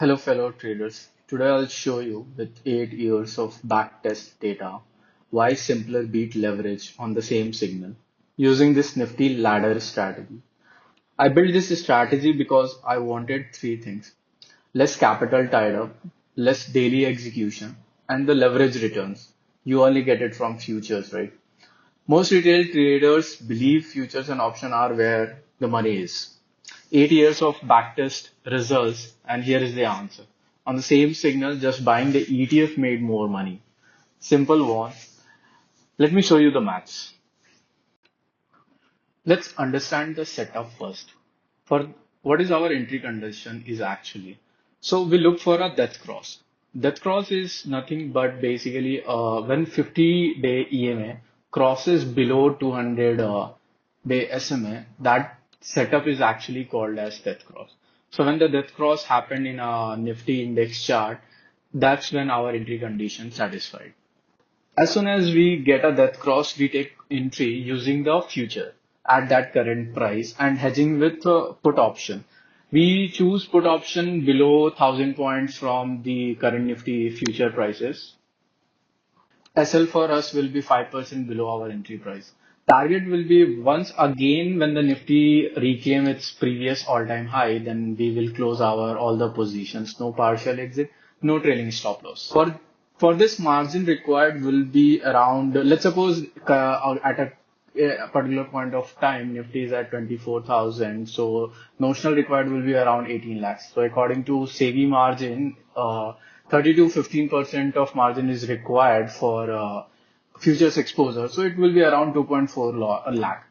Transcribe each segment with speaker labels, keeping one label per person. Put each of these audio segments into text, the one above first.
Speaker 1: Hello fellow traders. Today I'll show you with 8 years of backtest data why simpler beat leverage on the same signal using this nifty ladder strategy. I built this strategy because I wanted three things: less capital tied up, less daily execution, and the leverage returns. You only get it from futures, right? Most retail traders believe futures and option are where the money is. 8 years of backtest results, and here is the answer. On the same signal, just buying the ETF made more money. Simple one. Let me show you the maths. Let's understand the setup first. For what is our entry condition is actually. So we look for a death cross. Death cross is nothing but basically when 50-day EMA crosses below 200 day SMA, that setup is actually called as death cross. So when the death cross happened in a Nifty index chart, that's when our entry condition satisfied. As soon as we get a death cross, we take entry using the future at that current price and hedging with put option. We choose put option below 1000 points from the current Nifty future prices. SL for us will be 5% below our entry price. Target will be once again when the Nifty reclaim its previous all-time high, then we will close our all the positions. No partial exit, no trailing stop loss. For this margin required will be around, let's suppose at a particular point of time, Nifty is at 24,000. So notional required will be around 18 lakhs. So according to SEBI margin, 30 to 15% of margin is required for futures exposure. So it will be around 2.4 lakh.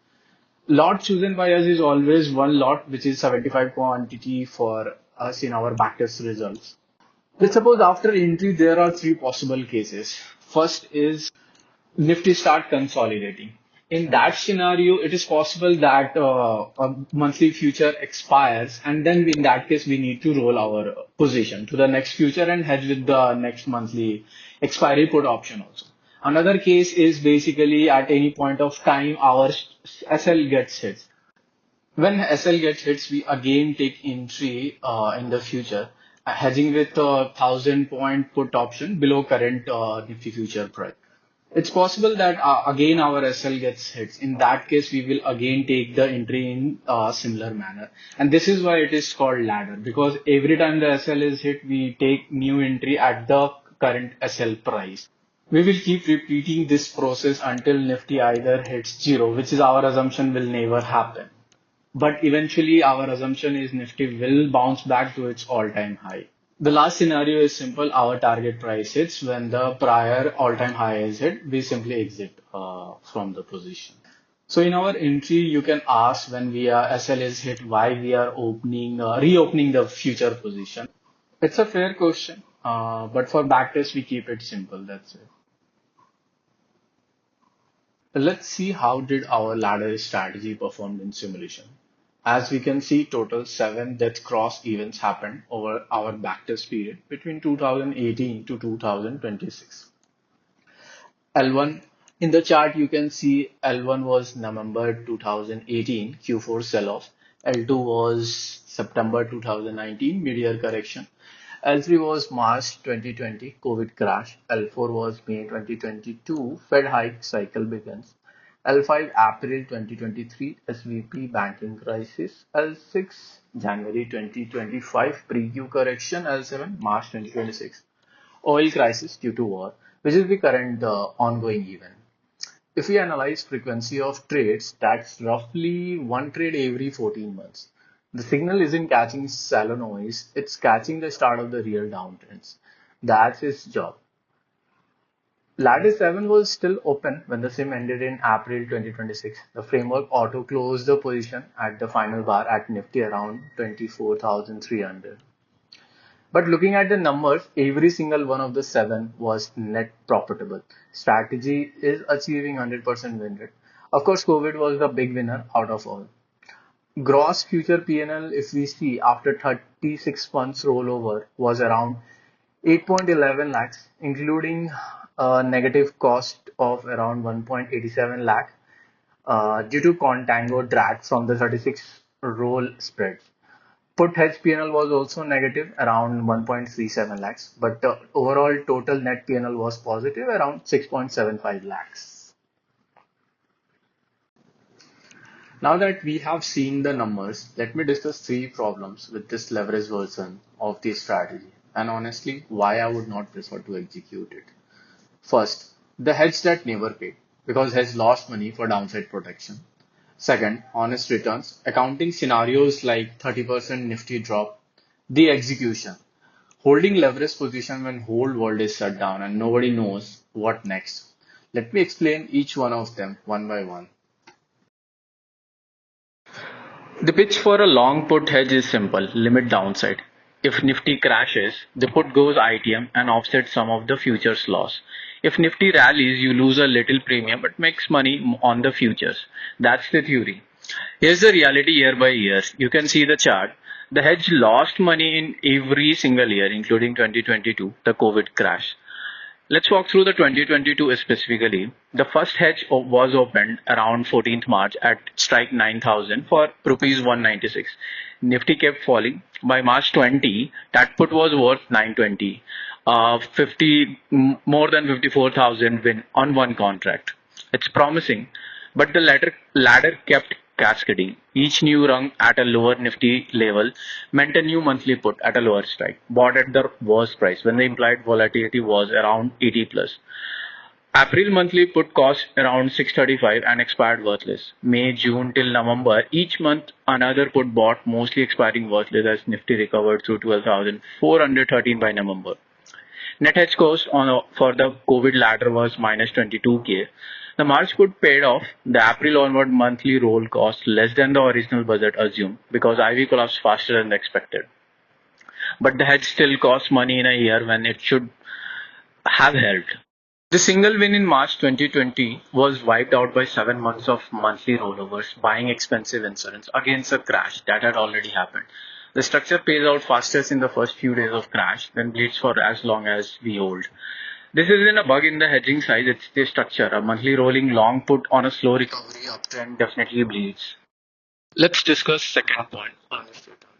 Speaker 1: Lot chosen by us is always one lot, which is 75 quantity for us in our backtest results. Let's suppose after entry, there are three possible cases. First is Nifty start consolidating. In that scenario, it is possible that a monthly future expires, and then in that case, we need to roll our position to the next future and hedge with the next monthly expiry put option also. Another case is basically at any point of time, our SL gets hit. When SL gets hits, we again take entry in the future, hedging with a 1000 point put option below current Nifty future price. It's possible that again our SL gets hits. In that case, we will again take the entry in a similar manner. And this is why it is called ladder, because every time the SL is hit, we take new entry at the current SL price. We will keep repeating this process until Nifty either hits zero, which is our assumption will never happen. But eventually our assumption is Nifty will bounce back to its all-time high. The last scenario is simple. Our target price hits when the prior all-time high is hit. We simply exit from the position. So in our entry, you can ask when we are SL is hit, why we are reopening the future position. It's a fair question, but for backtest, we keep it simple. That's it. Let's see how did our ladder strategy performed in simulation. As we can see, total 7 death cross events happened over our backtest period between 2018 to 2026. L1 in the chart, you can see L1 was November 2018 Q4 sell-off. L2 was September 2019 mid-year correction. L3 was March 2020 COVID crash. L4 was May 2022 Fed hike cycle begins. L5 April 2023 SVP banking crisis. L6 January 2025 pre-Q correction. L7 March 2026 oil crisis due to war, which is the current ongoing event. If we analyze frequency of trades, that's roughly one trade every 14 months. The signal isn't catching shallow noise, it's catching the start of the real downtrends. That's its job. Ladder 7 was still open when the sim ended in April 2026. The framework auto closed the position at the final bar at Nifty around 24,300. But looking at the numbers, every single one of the 7 was net profitable. Strategy is achieving 100% win rate. Of course, COVID was the big winner out of all. Gross future PNL, if we see after 36 months rollover, was around 8.11 lakhs, including a negative cost of around 1.87 lakh due to contango drag from the 36 roll spreads. Put hedge P&L was also negative around 1.37 lakhs, but the overall total net P&L was positive around 6.75 lakhs. Now that we have seen the numbers, let me discuss three problems with this leverage version of the strategy and honestly why I would not prefer to execute it. First, the hedge that never paid because hedge lost money for downside protection. Second, honest returns, accounting scenarios like 30% Nifty drop, the execution, holding leverage position when whole world is shut down and nobody knows what next. Let me explain each one of them one by one. The pitch for a long put hedge is simple, limit downside. If Nifty crashes, the put goes ITM and offsets some of the futures loss. If Nifty rallies, you lose a little premium but makes money on the futures. That's the theory. Here's the reality year by year. You can see the chart. The hedge lost money in every single year, including 2022, the COVID crash. Let's walk through the 2022 specifically. The first hedge was opened around 14th March at strike 9,000 for rupees 196. Nifty kept falling. By March 20, that put was worth 920. 50 more than 54,000 win on one contract. It's promising, but the ladder kept cascading. Each new rung at a lower Nifty level meant a new monthly put at a lower strike, bought at the worst price when the implied volatility was around 80 plus. April monthly put cost around 635 and expired worthless. May, June till November, each month another put bought, mostly expiring worthless as Nifty recovered through 12,413 by November. Net hedge cost for the COVID ladder was minus 22k. The March put paid off. The April onward monthly roll cost less than the original budget assumed because IV collapsed faster than expected. But the hedge still cost money in a year when it should have helped. The single win in March 2020 was wiped out by 7 months of monthly rollovers, buying expensive insurance against a crash that had already happened. The structure pays out fastest in the first few days of crash, then bleeds for as long as we hold. This isn't a bug in the hedging size, it's the structure. A monthly rolling long put on a slow recovery uptrend definitely bleeds. Let's discuss second point, honest return.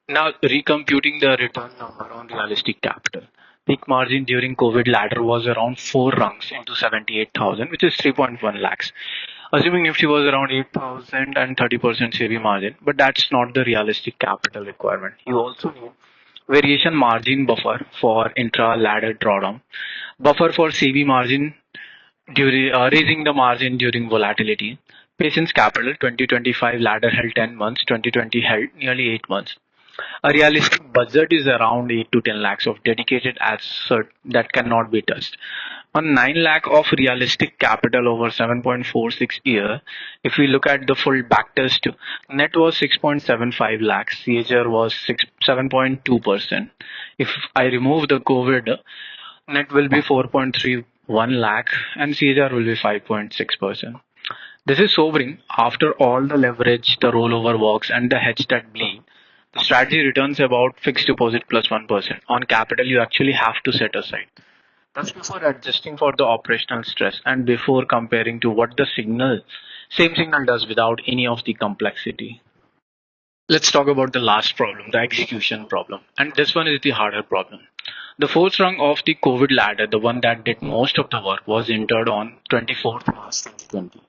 Speaker 1: Now, recomputing the return number on realistic capital. Peak margin during COVID ladder was around 4 rungs into 78,000, which is 3.1 lakhs. Assuming Nifty was around 8,000 and 30% CV margin, but that's not the realistic capital requirement. You also need variation margin buffer for intra ladder drawdown, buffer for CV margin during raising the margin during volatility. Patience capital 2025 ladder held 10 months, 2020 held nearly 8 months. A realistic budget is around 8 to 10 lakhs of dedicated asset that cannot be touched. On 9 lakh of realistic capital over 7.46 year, if we look at the full backtest, net was 6.75 lakhs, CAGR was 7.2%. If I remove the COVID, net will be 4.31 lakh and CAGR will be 5.6%. This is sobering. After all the leverage, the rollover works and the hedge that bleed, the strategy returns about fixed deposit plus 1% on capital you actually have to set aside. That's before adjusting for the operational stress and before comparing to what the same signal does without any of the complexity. Let's talk about the last problem, the execution problem. And this one is the harder problem. The fourth rung of the COVID ladder, the one that did most of the work, was entered on 24th March 2020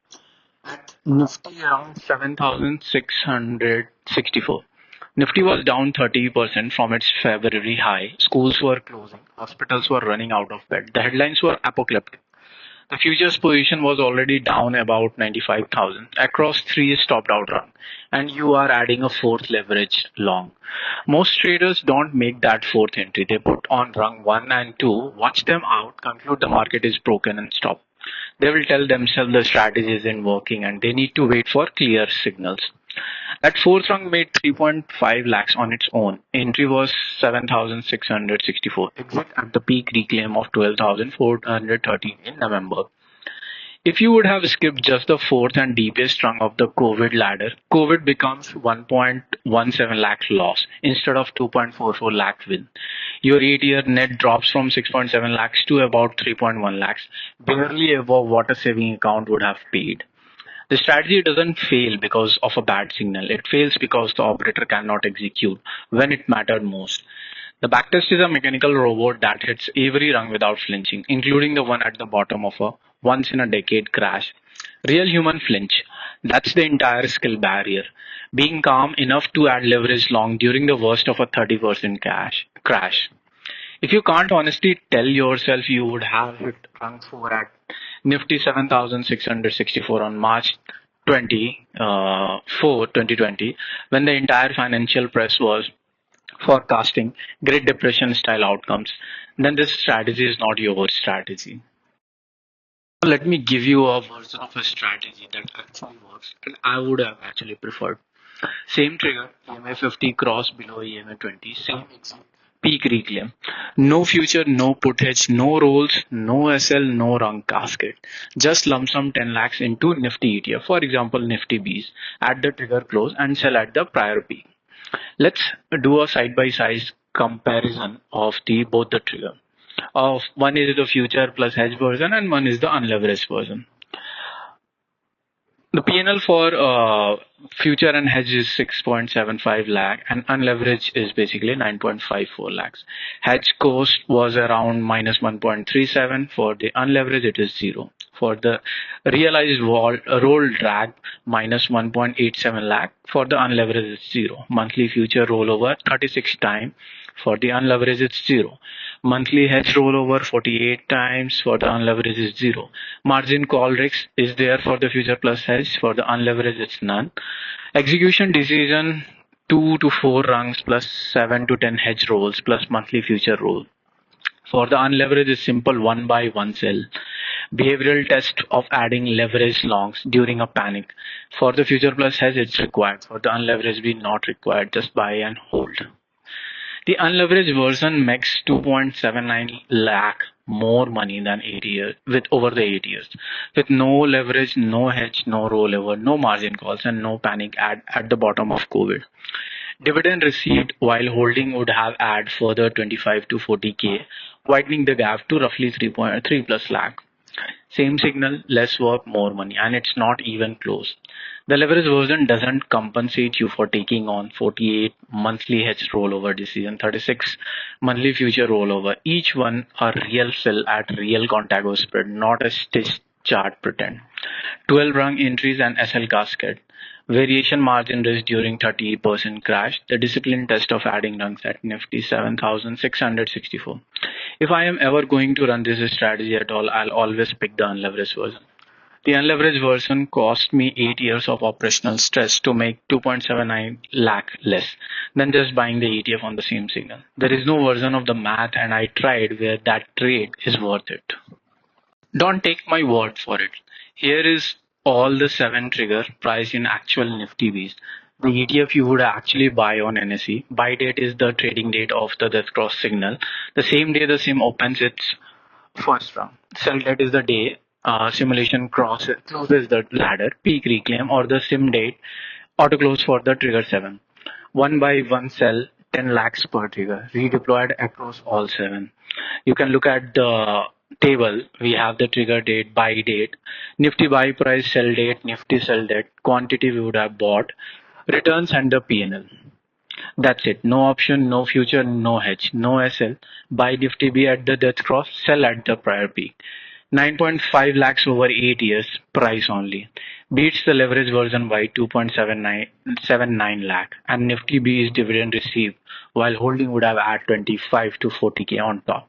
Speaker 1: at Nifty around 7,664. Nifty was down 30% from its February high. Schools were closing. Hospitals were running out of bed. The headlines were apocalyptic. The futures position was already down about 95,000 across 3 stopped out run, and you are adding a fourth leveraged long. Most traders don't make that fourth entry. They put on rung 1 and 2, watch them out, conclude the market is broken and stop. They will tell themselves the strategy isn't working and they need to wait for clear signals. That fourth rung made 3.5 lakhs on its own. Entry was 7,664. Exit at the peak reclaim of 12,413 in November. If you would have skipped just the fourth and deepest rung of the COVID ladder, COVID becomes 1.17 lakh loss instead of 2.44 lakh win. Your 8-year net drops from 6.7 lakhs to about 3.1 lakhs, barely above what a saving account would have paid. The strategy doesn't fail because of a bad signal. It fails because the operator cannot execute when it mattered most. The backtest is a mechanical robot that hits every rung without flinching, including the one at the bottom of a once in a decade crash. Real human flinch. That's the entire skill barrier. Being calm enough to add leverage long during the worst of a 30% crash. If you can't honestly tell yourself you would have hit rung 4 at Nifty 7,664 on March 2020, when the entire financial press was forecasting Great Depression style outcomes, then this strategy is not your strategy. Let me give you a version of a strategy that actually works and I would have actually preferred. Same trigger, EMA 50 cross below EMA 20, same exit, peak reclaim. No future, no put hedge, no rolls, no SL, no rung casket. Just lump sum 10 lakhs into Nifty ETF, for example NIFTYBEES, at the trigger close and sell at the prior peak. Let's do a side by side comparison of the both the trigger. One is the future plus hedge version and one is the unleveraged version. The P&L for future and hedge is 6.75 lakh and unleveraged is basically 9.54 lakhs. Hedge cost was around minus 1.37. For the unleveraged it is 0. For the realized roll drag minus 1.87 lakh. For the unleveraged it's 0. Monthly future rollover 36 times. For the unleveraged it's 0. Monthly hedge rollover 48 times. For the unleveraged is 0. Margin call risk is there for the future plus hedge. For the unleveraged it's none. Execution decision 2 to 4 rungs plus 7 to 10 hedge rolls plus monthly future roll. For the unleveraged is simple 1 by 1 sell. Behavioral test of adding leverage longs during a panic. For the future plus hedge it's required. For the unleveraged be not required. Just buy and hold. The unleveraged version makes 2.79 lakh more money than 8 years with over the 8 years, with no leverage, no hedge, no rollover, no margin calls, and no panic at the bottom of COVID. Dividend received while holding would have add further 25 to 40k, widening the gap to roughly 3.3 plus lakh. Same signal, less work, more money, and it's not even close. The leverage version doesn't compensate you for taking on 48 monthly hedge rollover decision, 36 monthly future rollover, each one a real fill at real contago spread, not a stitched chart pretend. 12 rung entries and SL casket. Variation margin risk during 30% crash. The discipline test of adding rungs at Nifty 7,664. If I am ever going to run this strategy at all, I'll always pick the unleveraged version. The unleveraged version cost me 8 years of operational stress to make 2.79 lakh less than just buying the ETF on the same signal. There is no version of the math and I tried where that trade is worth it. Don't take my word for it. Here is all the 7 trigger priced in actual NIFTYBEES. The ETF you would actually buy on NSE. Buy date is the trading date of the death cross signal. The same day the sim opens its first round. Sell date is the day simulation closes the ladder, peak reclaim, or the sim date auto close for the trigger 7. 1 by 1 sell, 10 lakhs per trigger, redeployed across all 7. You can look at the table. We have the trigger date, buy date, Nifty buy price, sell date, Nifty sell date, quantity we would have bought, returns, and the P&L. That's it. No option, no future, no hedge, no SL. Buy Nifty B at the death cross, sell at the prior peak. 9.5 lakhs over 8 years, price only. Beats the leverage version by 2.79 lakh. And Nifty B is dividend received, while holding would have add 25 to 40k on top,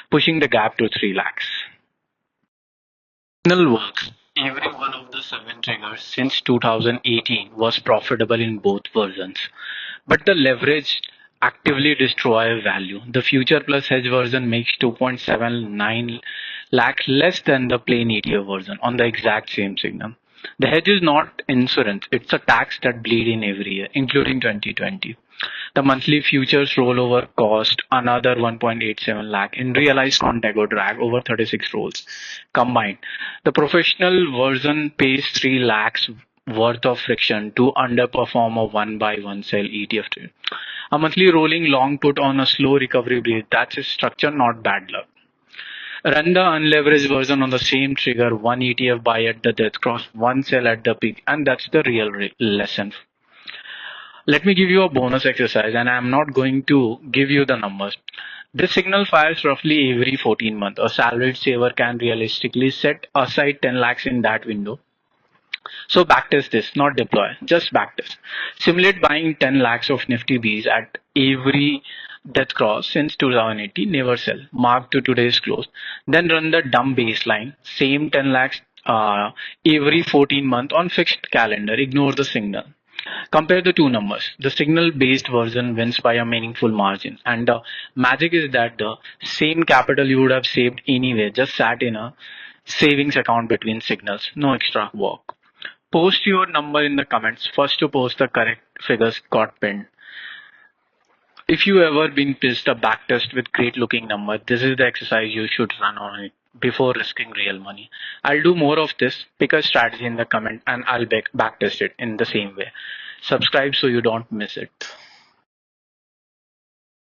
Speaker 1: pushing the gap to 3 lakhs. Signal works. Every one of the 7 triggers since 2018 was profitable in both versions. But the leverage actively destroy value. The future plus hedge version makes 2.79 lakh less than the plain ETF version on the exact same signal. The hedge is not insurance, it's a tax that bleed in every year, including 2020. The monthly futures rollover cost another 1.87 lakh in realized contago drag over 36 rolls. Combined, the professional version pays 3 lakhs worth of friction to underperform a 1 by 1 sell ETF trade. A monthly rolling long put on a slow recovery breath, that's a structure, not bad luck. Run the unleveraged version on the same trigger, one ETF buy at the death cross, one sell at the peak, and that's the real lesson. Let me give you a bonus exercise, and I'm not going to give you the numbers. This signal fires roughly every 14 months. A salaried saver can realistically set aside 10 lakhs in that window. So backtest this, not deploy, just backtest. Simulate buying 10 lakhs of NIFTYBEES at every death cross since 2018, never sell. Mark to today's close. Then run the dumb baseline, same 10 lakhs every 14 month on fixed calendar. Ignore the signal. Compare the two numbers. The signal based version wins by a meaningful margin. And the magic is that the same capital you would have saved anyway just sat in a savings account between signals. No extra work. Post your number in the comments. First to post the correct figures got pinned. If you ever been pissed a backtest with great looking number, this is the exercise you should run on it before risking real money. I'll do more of this. Pick a strategy in the comment and I'll backtest it in the same way. Subscribe so you don't miss it.